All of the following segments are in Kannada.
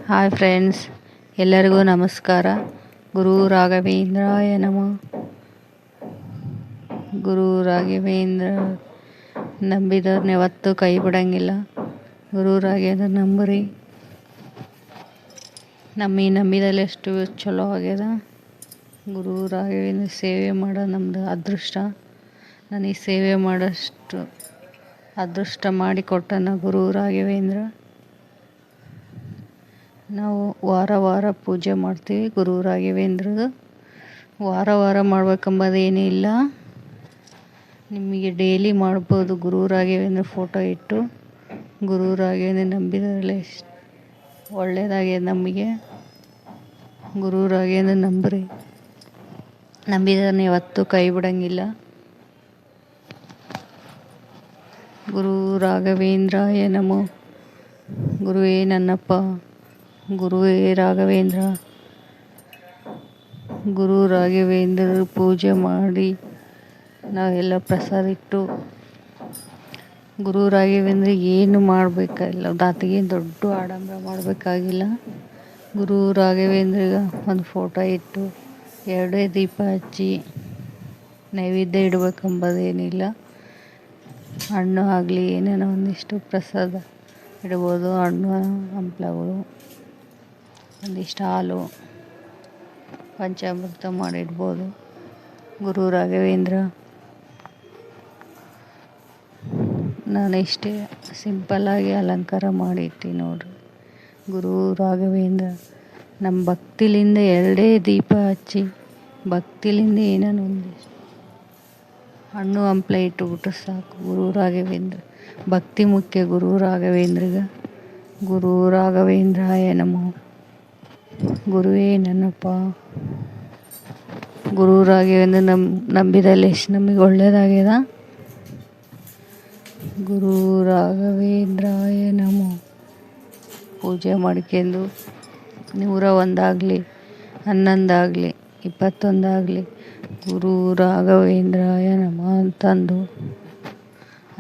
ಹಾಯ್ ಫ್ರೆಂಡ್ಸ್, ಎಲ್ಲರಿಗೂ ನಮಸ್ಕಾರ. ಗುರು ರಾಘವೇಂದ್ರಾಯ ನಮಃ. ಗುರು ರಾಘವೇಂದ್ರ ನಂಬಿದವ್ರನ್ನ ಯಾವತ್ತೂ ಕೈ ಬಿಡಂಗಿಲ್ಲ. ಗುರು ರಾಘವೇಂದ್ರ ನಂಬ್ರಿ. ನಮ್ಮ ನಂಬಿದಲ್ಲಿ ಎಷ್ಟು ಚಲೋ ಆಗ್ಯದ. ಗುರು ರಾಘವೇಂದ್ರ ಸೇವೆ ಮಾಡೋ ನಮ್ಮದು ಅದೃಷ್ಟ. ನನಗೆ ಸೇವೆ ಮಾಡೋಷ್ಟು ಅದೃಷ್ಟ ಮಾಡಿಕೊಟ್ಟನ ಗುರು ರಾಘವೇಂದ್ರ. ನಾವು ವಾರ ಪೂಜೆ ಮಾಡ್ತೀವಿ ಗುರು ರಾಘವೇಂದ್ರದು. ವಾರ ಮಾಡ್ಬೇಕಂಬುದೇನೂ ಇಲ್ಲ. ನಿಮಗೆ ಡೈಲಿ ಮಾಡ್ಬೋದು ಗುರು ರಾಘವೇಂದ್ರ ಫೋಟೋ ಇಟ್ಟು. ಗುರು ರಾಘವೇಂದ್ರ ನಂಬಿದರಲ್ಲೇ ಒಳ್ಳೆಯದಾಗಿದೆ ನಮಗೆ. ಗುರು ರಾಘವೇಂದ್ರ ನಂಬ್ರಿ. ನಂಬಿದರನ್ನ ಯಾವತ್ತೂ ಕೈ ಬಿಡಂಗಿಲ್ಲ. ಗುರು ರಾಘವೇಂದ್ರಾಯ ನಮೋ. ಗುರುವೇ ನನ್ನಪ್ಪ, ಗುರುವೇ ರಾಘವೇಂದ್ರ. ಗುರು ರಾಘವೇಂದ್ರ ಪೂಜೆ ಮಾಡಿ ನಾವೆಲ್ಲ ಪ್ರಸಾದ ಇಟ್ಟು ಗುರು ರಾಘವೇಂದ್ರ ಏನು ಮಾಡಬೇಕಾಗಿಲ್ಲ. ದಾತಿಗೇನು ದೊಡ್ಡ ಆಡಂಬರ ಮಾಡಬೇಕಾಗಿಲ್ಲ. ಗುರು ರಾಘವೇಂದ್ರಿಗೆ ಒಂದು ಫೋಟೋ ಇಟ್ಟು 2 ದೀಪ ಹಚ್ಚಿ ನೈವೇದ್ಯ ಇಡಬೇಕೆಂಬುದೇನಿಲ್ಲ. ಹಣ್ಣು ಆಗಲಿ ಏನೇನೋ ಒಂದಿಷ್ಟು ಪ್ರಸಾದ ಇಡ್ಬೋದು. ಹಣ್ಣು ಹಂಪ್ಲಗಳು, ಒಂದಿಷ್ಟು ಹಾಲು, ಪಂಚಾಮೃತ ಮಾಡಿಡ್ಬೋದು. ಗುರು ರಾಘವೇಂದ್ರ ನಾನು ಇಷ್ಟೇ ಸಿಂಪಲ್ಲಾಗಿ ಅಲಂಕಾರ ಮಾಡಿರ್ತೀನಿ ನೋಡ್ರಿ. ಗುರು ರಾಘವೇಂದ್ರ ನಮ್ಮ ಭಕ್ತಿಲಿಂದ 2 ದೀಪ ಹಚ್ಚಿ ಭಕ್ತಿಲಿಂದ ಏನೇನು ಒಂದಿಷ್ಟು ಹಣ್ಣು ಹಂಪ್ಲ ಇಟ್ಟುಬಿಟ್ರೆ ಸಾಕು. ಗುರು ರಾಘವೇಂದ್ರ ಭಕ್ತಿ ಮುಖ್ಯ. ಗುರು ರಾಘವೇಂದ್ರಗ ಗುರು ರಾಘವೇಂದ್ರಾಯ ನಮೋ. ಗುರುವೇ ನನ್ನಪ್ಪ. ಗುರು ರಾಘವೇಂದ್ರ ನಂಬಿದಲ್ಲಿ ಎಷ್ಟು ನಮಗೆ ಒಳ್ಳೆಯದಾಗ್ಯದ. ಗುರು ರಾಘವೇಂದ್ರಾಯ ನಮೋ. ಪೂಜೆ ಮಾಡ್ಕೊಂಡು 101 ಆಗಲಿ, 11 ಆಗಲಿ, 21 ಆಗಲಿ ಗುರು ರಾಘವೇಂದ್ರಾಯ ನಮಃ ಅಂತಂದು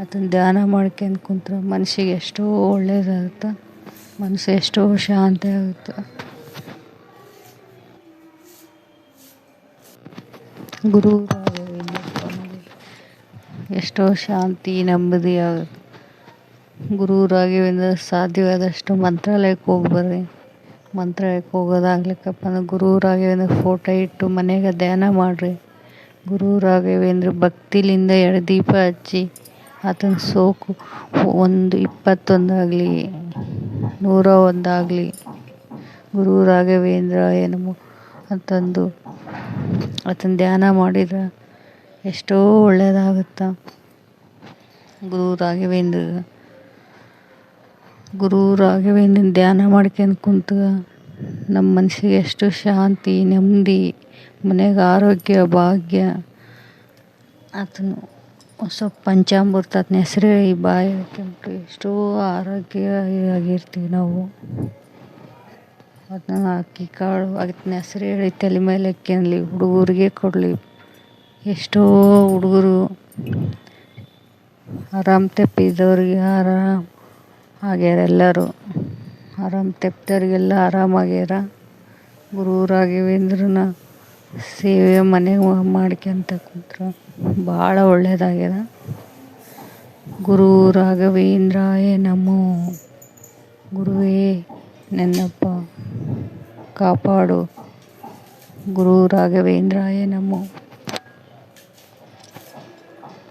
ಅದನ್ನು ಧ್ಯಾನ ಮಾಡ್ಕೊಂಡು ಕುಂತ್ರೆ ಮನಸ್ಸಿಗೆ ಎಷ್ಟೋ ಒಳ್ಳೆಯದಾಗುತ್ತೆ. ಮನಸ್ಸು ಎಷ್ಟೋ ಶಾಂತಿ ಆಗುತ್ತೆ. ಗುರು ರಾಘವೇಂದ್ರ ಸ್ವಾಮಿಗೆ ಎಷ್ಟೋ ಶಾಂತಿ ನೆಮ್ಮದಿ ಆಗುತ್ತೆ. ಗುರು ರಾಘವೇಂದ್ರ ಸಾಧ್ಯವಾದಷ್ಟು ಮಂತ್ರಾಲಯಕ್ಕೆ ಹೋಗಿ ಬರ್ರಿ. ಮಂತ್ರಾಲಯಕ್ಕೆ ಹೋಗೋದಾಗ್ಲಿಕ್ಕಪ್ಪ ಅಂದ್ರೆ ಗುರು ರಾಘವೇಂದ್ರ ಫೋಟೋ ಇಟ್ಟು ಮನೆಗೆ ಧ್ಯಾನ ಮಾಡಿರಿ. ಗುರು ರಾಘವೇಂದ್ರ ಭಕ್ತಿಲಿಂದ 2 ದೀಪ ಹಚ್ಚಿ ಆತನ ಸೋಕು 21 ಆಗಲಿ 101 ಆಗಲಿ ಗುರು ರಾಘವೇಂದ್ರ ಏನಮೋ ಅಂತಂದು ಆತನ ಧ್ಯಾನ ಮಾಡಿದ್ರೆ ಎಷ್ಟೋ ಒಳ್ಳೆಯದಾಗುತ್ತೆ. ಗುರು ರಾಘವೇಂದ್ರನ ಧ್ಯಾನ ಮಾಡ್ಕೊಂಡು ಕುಂತು ನಮ್ಮ ಮನಸ್ಸಿಗೆ ಎಷ್ಟು ಶಾಂತಿ ನೆಮ್ಮದಿ, ಮನೆಗೆ ಆರೋಗ್ಯ ಭಾಗ್ಯ. ಆತನು ಸ್ವಲ್ಪ ಪಂಚಾಮೃತ ಅದನ್ನ ಹೆಸರು ಬಾಯಿ ಹಾಕ್ಕೊಂಡು ಎಷ್ಟೋ ಆರೋಗ್ಯವಾಗಿರ್ತೀವಿ ನಾವು. ಅದನ್ನ ಅಕ್ಕಿ ಕಾಳು ಅದನ್ನ ಹೆಸರು ಹೇಳಿ ತಲೆ ಮೇಲೆ ಹಾಕ್ಯನ್ಲಿ, ಹುಡುಗರಿಗೆ ಕೊಡಲಿ. ಎಷ್ಟೋ ಹುಡುಗರು ಆರಾಮ್ ತಪ್ಪಿದವ್ರಿಗೆ ಆರಾಮ್ ಆಗ್ಯಾರ. ಎಲ್ಲರೂ ಆರಾಮ್ ತಪ್ಪಿದವ್ರಿಗೆಲ್ಲ ಆರಾಮಾಗ್ಯಾರ. ಗುರು ರಾಘವೇಂದ್ರನ ಸೇವೆ ಮನೆಗೆ ಮಾಡ್ಕೊಂತ ಕುಂತ್ರೆ ಭಾಳ ಒಳ್ಳೆಯದಾಗ್ಯದ. ಗುರು ರಾಘವೇಂದ್ರಾಯ ನಮೋ. ಗುರುವೇ ನನ್ನಪ್ಪ ಕಾಪಾಡು. ಗುರು ರಾಘವೇಂದ್ರಾಯ ನಮೋ.